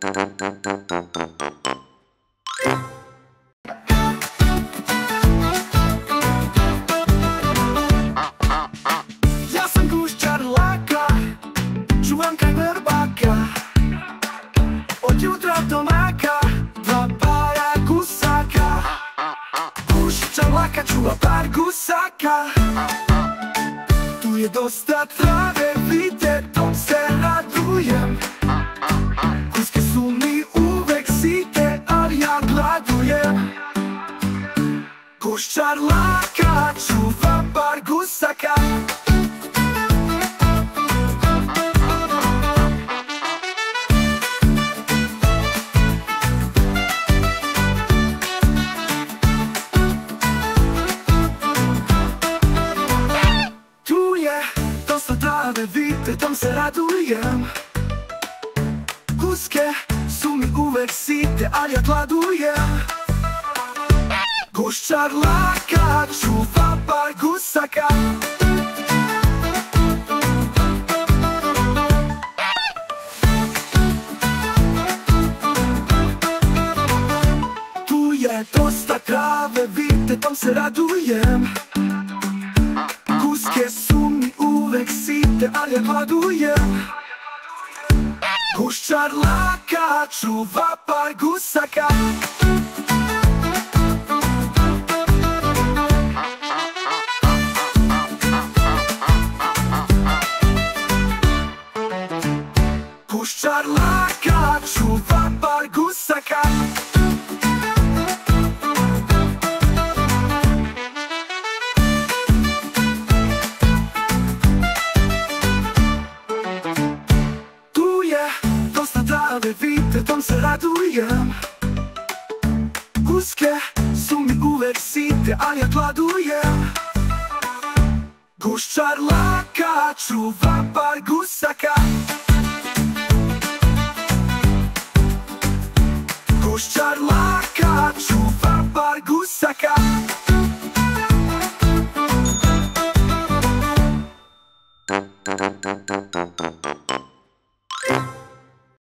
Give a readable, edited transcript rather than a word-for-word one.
Ja sam gušćar laka, čuvam kraj vrbaka. Od jutra do mraka, dva para gusaka. Gušćar laka, čuva par gusaka. Tu je dosta trave, vidite, tom se radujem. Guske su mi uvek site, ali ja gladujem. Gušćar laka, čuva par gusaka. Tu je dosta trave, vidite, tom se radujem. Guske su mi uvek site, ali ja gladujem. Gušćar laka, čuva par gusaka. Tu je dosta trave, vidite, tom se radujem. Guske su mi uvek site, ali ja gladujem. Gušćar laka, čuva par gusaka. Gušćar laka, čuva par gusaka. Tu je dosta trave, vidite, tom se radujem. Guske su mi uvek site, ali ja gladujem. Gušćar laka, čuva par gusaka.